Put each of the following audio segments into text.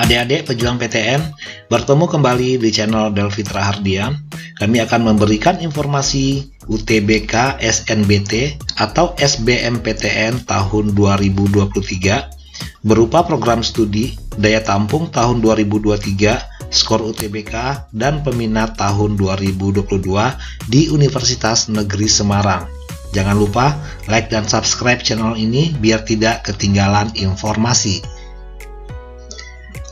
Adik-adik pejuang PTN, bertemu kembali di channel Delfitra Hardian. Kami akan memberikan informasi UTBK SNBT atau SBMPTN tahun 2023 berupa program studi, daya tampung tahun 2023, skor UTBK, dan peminat tahun 2022 di Universitas Negeri Semarang. Jangan lupa like dan subscribe channel ini biar tidak ketinggalan informasi.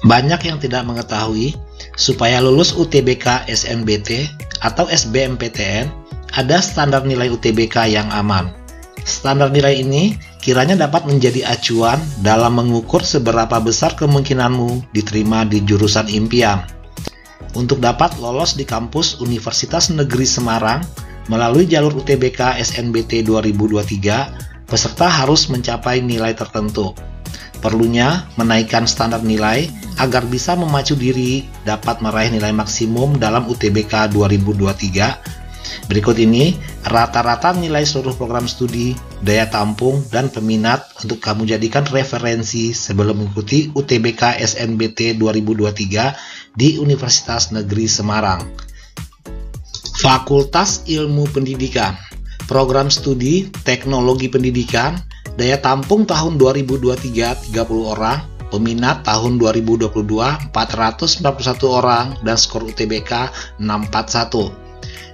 Banyak yang tidak mengetahui, supaya lulus UTBK SNBT atau SBMPTN, ada standar nilai UTBK yang aman. Standar nilai ini kiranya dapat menjadi acuan dalam mengukur seberapa besar kemungkinanmu diterima di jurusan impian. Untuk dapat lolos di kampus Universitas Negeri Semarang melalui jalur UTBK SNBT 2023, peserta harus mencapai nilai tertentu. Perlunya menaikkan standar nilai agar bisa memacu diri dapat meraih nilai maksimum dalam UTBK 2023. Berikut ini rata-rata nilai seluruh program studi, daya tampung, dan peminat untuk kamu jadikan referensi sebelum mengikuti UTBK SNBT 2023 di Universitas Negeri Semarang. Fakultas Ilmu Pendidikan, program studi Teknologi Pendidikan, daya tampung tahun 2023 30 orang, peminat tahun 2022 491 orang, dan skor UTBK 641.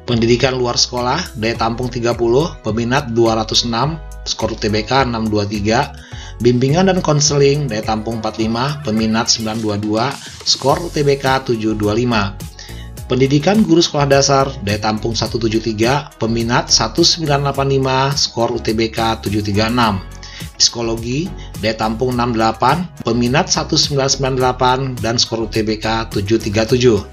Pendidikan luar sekolah, daya tampung 30, peminat 206, skor UTBK 623. Bimbingan dan konseling, daya tampung 45, peminat 922, skor UTBK 725. Pendidikan guru sekolah dasar, daya tampung 173, peminat 1985, skor UTBK 736. Psikologi, daya tampung 68, peminat 1998, dan skor UTBK 737.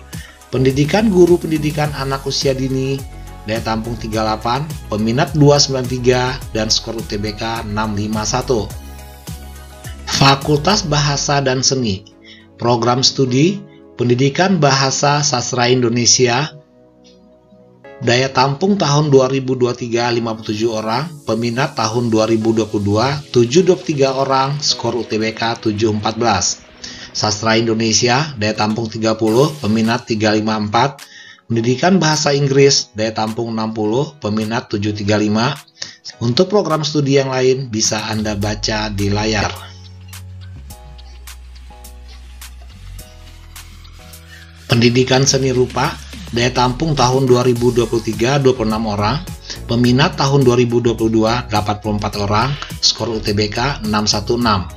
Pendidikan guru pendidikan anak usia dini, daya tampung 38, peminat 293, dan skor UTBK 651. Fakultas Bahasa dan Seni, program studi Pendidikan Bahasa Sastra Indonesia, daya tampung tahun 2023 57 orang, peminat tahun 2022 723 orang, skor UTBK 714. Sastra Indonesia, daya tampung 30, peminat 354. Pendidikan Bahasa Inggris, daya tampung 60, peminat 735. Untuk program studi yang lain bisa Anda baca di layar. Pendidikan Seni Rupa, daya tampung tahun 2023 26 orang, peminat tahun 2022 84 orang, skor UTBK 616.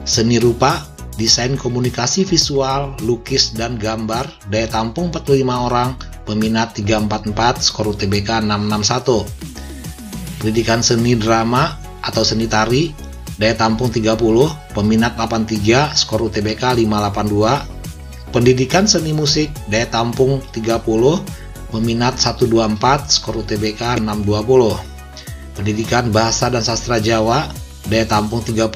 Seni Rupa, Desain Komunikasi Visual, Lukis dan Gambar, daya tampung 45 orang, peminat 344, skor UTBK 661. Pendidikan Seni Drama atau Seni Tari, daya tampung 30, peminat 83, skor UTBK 582. Pendidikan Seni Musik, daya tampung 30, peminat 124, skor UTBK 620. Pendidikan Bahasa dan Sastra Jawa, daya tampung 30,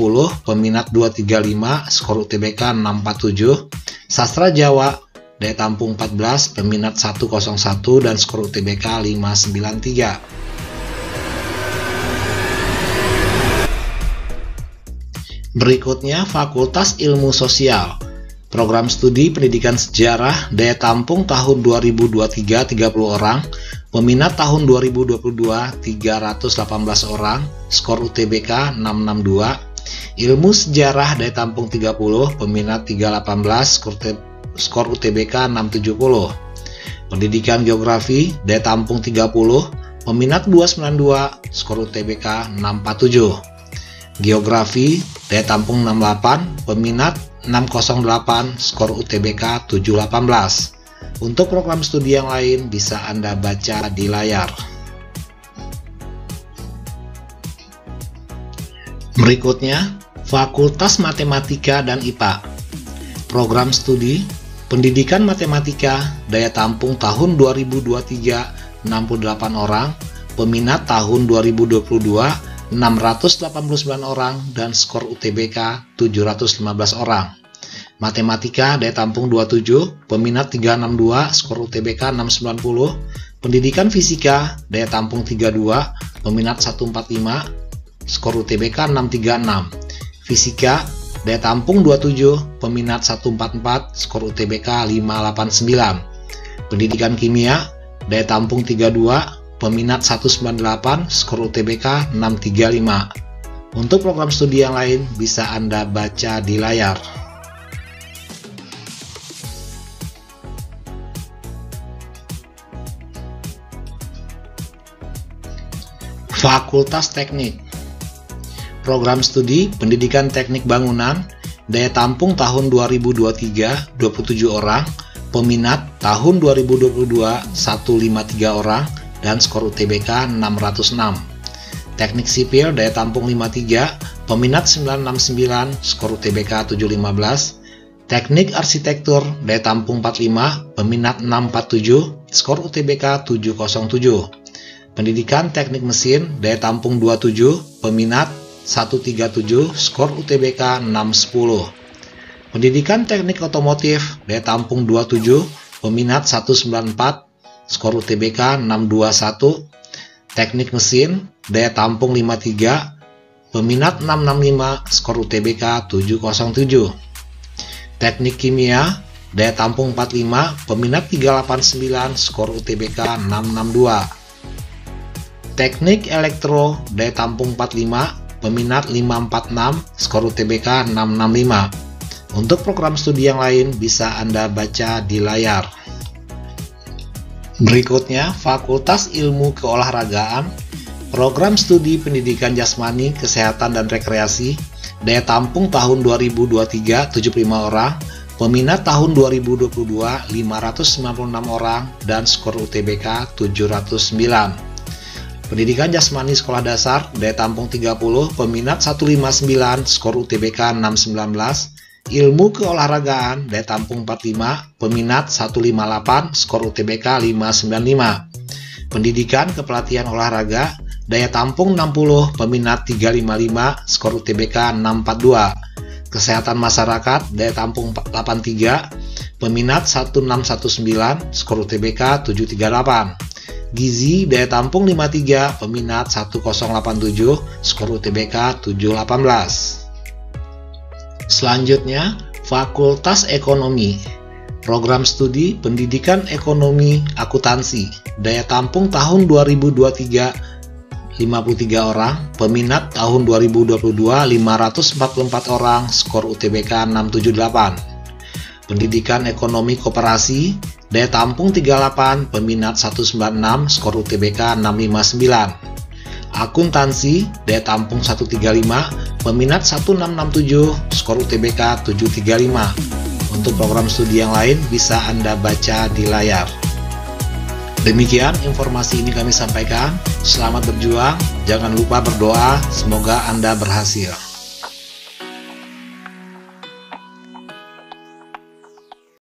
peminat 235, skor UTBK 647. Sastra Jawa, daya tampung 14, peminat 101, dan skor UTBK 593. Berikutnya Fakultas Ilmu Sosial, program studi Pendidikan Sejarah, daya tampung tahun 2023 30 orang, peminat tahun 2022 318 orang, skor UTBK 662. Ilmu Sejarah, daya tampung 30, peminat 318, skor UTBK 670. Pendidikan Geografi, daya tampung 30, peminat 292, skor UTBK 647. Geografi, daya tampung 68, peminat 608, skor UTBK 718. Untuk program studi yang lain bisa Anda baca di layar. Berikutnya, Fakultas Matematika dan IPA, program studi Pendidikan Matematika, daya tampung tahun 2023 68 orang, peminat tahun 2022 689 orang, dan skor UTBK 715 orang. Matematika, daya tampung 27, peminat 362, skor UTBK 690. Pendidikan Fisika, daya tampung 32, peminat 145, skor UTBK 636. Fisika, daya tampung 27, peminat 144, skor UTBK 589. Pendidikan kimia, daya tampung 32, peminat 198, skor UTBK 635. Untuk program studi yang lain bisa Anda baca di layar. Fakultas Teknik. Program studi Pendidikan Teknik Bangunan, daya tampung tahun 2023 27 orang, peminat tahun 2022 153 orang, dan skor UTBK 606. Teknik Sipil daya tampung 53, peminat 969, skor UTBK 715. Teknik Arsitektur daya tampung 45, peminat 647, skor UTBK 707. Pendidikan Teknik Mesin daya tampung 27, peminat 137, skor UTBK 610. Pendidikan Teknik Otomotif daya tampung 27, peminat 194, skor UTBK 621. Teknik Mesin daya tampung 53, peminat 665, skor UTBK 707. Teknik Kimia daya tampung 45, peminat 389, skor UTBK 662. Teknik Elektro daya tampung 45, peminat 546, skor UTBK 665. Untuk program studi yang lain bisa Anda baca di layar. Berikutnya, Fakultas Ilmu Keolahragaan, program studi Pendidikan Jasmani, Kesehatan dan Rekreasi, daya tampung tahun 2023 75 orang, peminat tahun 2022 596 orang, dan skor UTBK 709. Pendidikan Jasmani Sekolah Dasar, daya tampung 30, peminat 159, skor UTBK 619. Ilmu Keolahragaan, daya tampung 45, peminat 158, skor UTBK 595. Pendidikan Kepelatihan Olahraga, daya tampung 60, peminat 355, skor UTBK 642. Kesehatan Masyarakat, daya tampung 83, peminat 1619, skor UTBK 738. Gizi daya tampung 53, peminat 1087, skor UTBK 718. Selanjutnya, Fakultas Ekonomi, program studi Pendidikan Ekonomi Akuntansi, daya tampung tahun 2023 53 orang, peminat tahun 2022 544 orang, skor UTBK 678. Pendidikan Ekonomi Koperasi, daya tampung 38, peminat 196, skor UTBK 659. Akuntansi, daya tampung 135, peminat 1667, skor UTBK 735. Untuk program studi yang lain bisa Anda baca di layar. Demikian informasi ini kami sampaikan. Selamat berjuang, jangan lupa berdoa, semoga Anda berhasil.